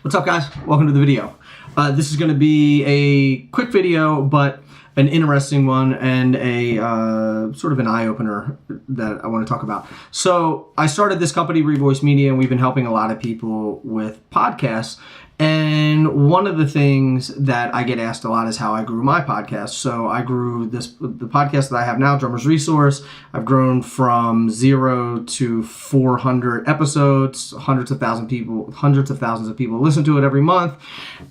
What's up, guys? Welcome to the video. This is going to be a quick video, but an interesting one and a sort of an eye-opener that I want to talk about. So I started this company, Revoice Media, and we've been helping a lot of people with podcasts. And one of the things that I get asked a lot is how I grew my podcast. So I grew the podcast that I have now, Drummer's Resource. I've grown from 0 to 400 episodes, hundreds of thousands of people listen to it every month.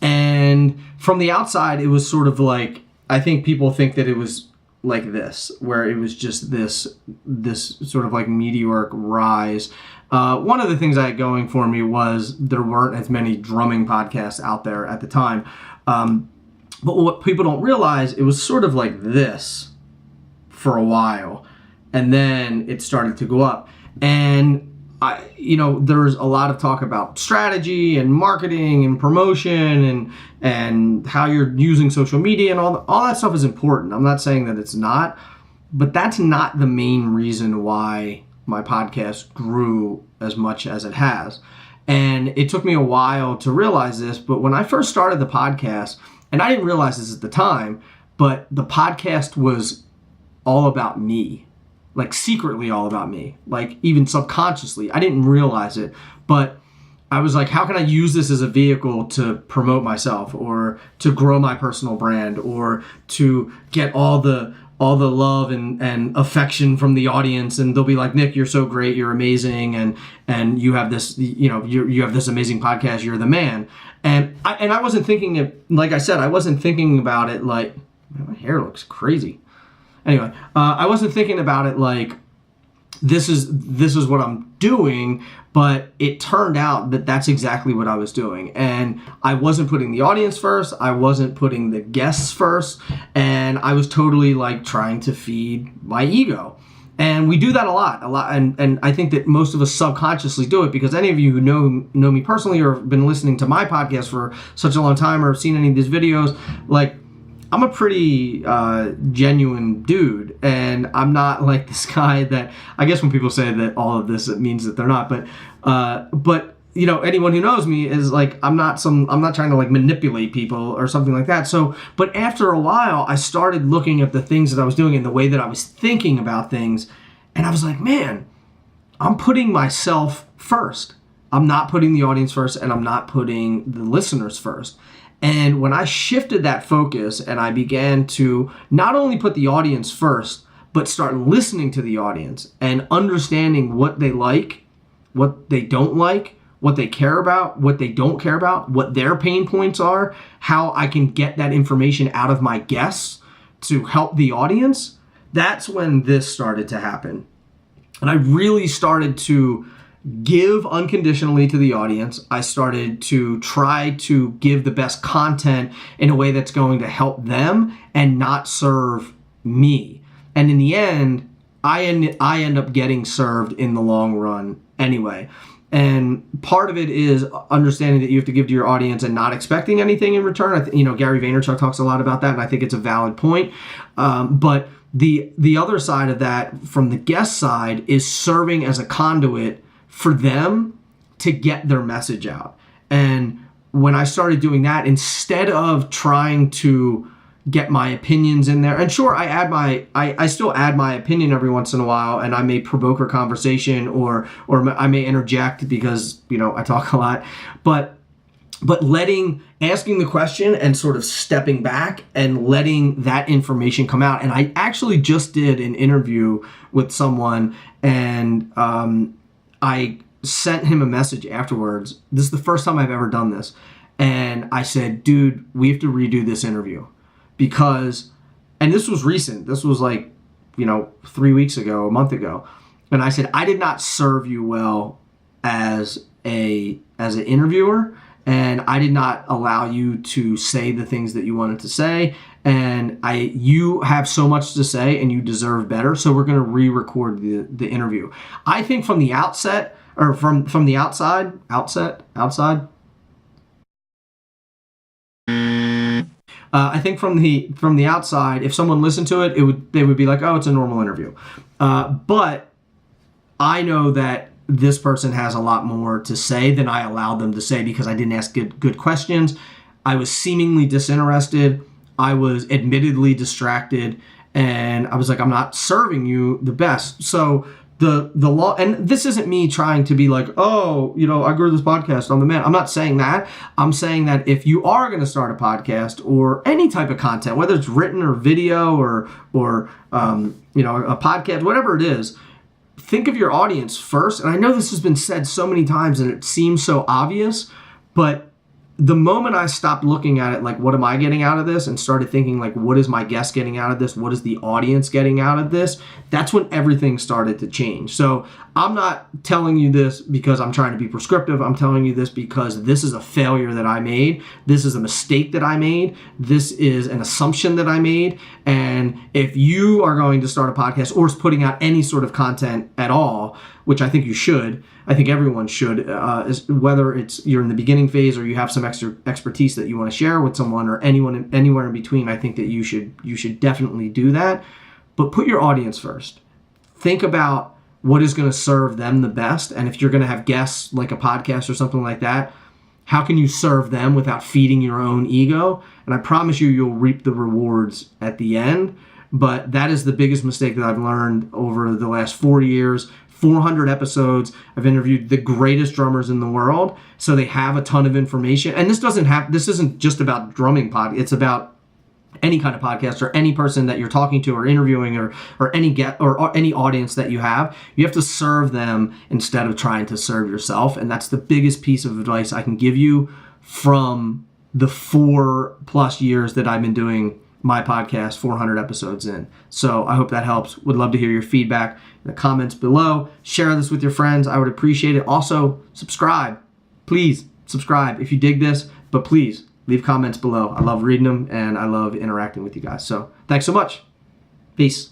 And from the outside, it was sort of like, I think people think that it was like this, where it was just this sort of like meteoric rise. One of the things I had going for me was there weren't as many drumming podcasts out there at the time. But what people don't realize, it was sort of like this for a while, and then it started to go up. And there's a lot of talk about strategy and marketing and promotion and how you're using social media, and all that stuff is important. I'm not saying that it's not, but that's not the main reason why my podcast grew as much as it has. And it took me a while to realize this, but when I first started the podcast, and I didn't realize this at the time, but the podcast was all about me. Like secretly all about me, like even subconsciously. I didn't realize it, but I was like, how can I use this as a vehicle to promote myself, or to grow my personal brand, or to get all the love and affection from the audience? And they'll be like, Nick, you're so great, you're amazing, and you have this, you have this amazing podcast, you're the man. And I wasn't thinking of, like I said, I wasn't thinking about it like, man, my hair looks crazy. Anyway, I wasn't thinking about it like this is what I'm doing, but it turned out that that's exactly what I was doing. And I wasn't putting the audience first, I wasn't putting the guests first, and I was totally like trying to feed my ego. And we do that a lot, and I think that most of us subconsciously do it, because any of you who know me personally or have been listening to my podcast for such a long time or have seen any of these videos, like, I'm a pretty genuine dude, and I'm not like this guy that, I guess when people say that all of this, it means that they're not, but anyone who knows me is like, I'm not trying to like manipulate people or something like that. So, but after a while, I started looking at the things that I was doing and the way that I was thinking about things, and I was like, man, I'm putting myself first. I'm not putting the audience first, and I'm not putting the listeners first. And when I shifted that focus and I began to not only put the audience first, but start listening to the audience and understanding what they like, what they don't like, what they care about, what they don't care about, what their pain points are, how I can get that information out of my guests to help the audience, that's when this started to happen. And I really started to give unconditionally to the audience. I started to try to give the best content in a way that's going to help them and not serve me. And in the end, I end up getting served in the long run anyway. And part of it is understanding that you have to give to your audience and not expecting anything in return. Gary Vaynerchuk talks a lot about that, and I think it's a valid point. But the other side of that, from the guest side, is serving as a conduit for them to get their message out. And when I started doing that, instead of trying to get my opinions in there, and sure, I still add my opinion every once in a while, and I may provoke a conversation, or I may interject because I talk a lot, but asking the question and sort of stepping back and letting that information come out. And I actually just did an interview with someone, and I sent him a message afterwards. This is the first time I've ever done this. And I said, dude, we have to redo this interview because, and this was recent. This was like, 3 weeks ago, a month ago. And I said, I did not serve you well as an interviewer, and I did not allow you to say the things that you wanted to say. And you have so much to say, and you deserve better. So we're going to re-record the interview. I think from the outset, or from the outside. I think from the outside, if someone listened to it, they would be like, oh, it's a normal interview. But I know that this person has a lot more to say than I allowed them to say because I didn't ask good questions. I was seemingly disinterested. I was admittedly distracted. And I was like, I'm not serving you the best. So the law, and this isn't me trying to be like, oh, I grew this podcast, I'm the man. I'm not saying that. I'm saying that if you are going to start a podcast or any type of content, whether it's written or video or a podcast, whatever it is, think of your audience first. And I know this has been said so many times and it seems so obvious, but the moment I stopped looking at it like, what am I getting out of this? And started thinking like, what is my guest getting out of this? What is the audience getting out of this? That's when everything started to change. So I'm not telling you this because I'm trying to be prescriptive. I'm telling you this because this is a failure that I made. This is a mistake that I made. This is an assumption that I made. And if you are going to start a podcast or is putting out any sort of content at all, which I think you should, I think everyone should, whether it's you're in the beginning phase or you have some extra expertise that you want to share with someone or anyone anywhere in between, I think that you should definitely do that. But put your audience first. Think about what is going to serve them the best. And if you're going to have guests like a podcast or something like that, how can you serve them without feeding your own ego? And I promise you'll reap the rewards at the end. But that is the biggest mistake that I've learned over the last 4 years. 400 episodes. I've interviewed the greatest drummers in the world, so they have a ton of information. And this isn't just about drumming pod. It's about any kind of podcast or any person that you're talking to or interviewing or any audience that you have. You have to serve them instead of trying to serve yourself. And that's the biggest piece of advice I can give you from the 4+ years that I've been doing my podcast, 400 episodes in. So I hope that helps. Would love to hear your feedback in the comments below. Share this with your friends. I would appreciate it. Also, subscribe. Please subscribe if you dig this, but please leave comments below. I love reading them and I love interacting with you guys. So thanks so much. Peace.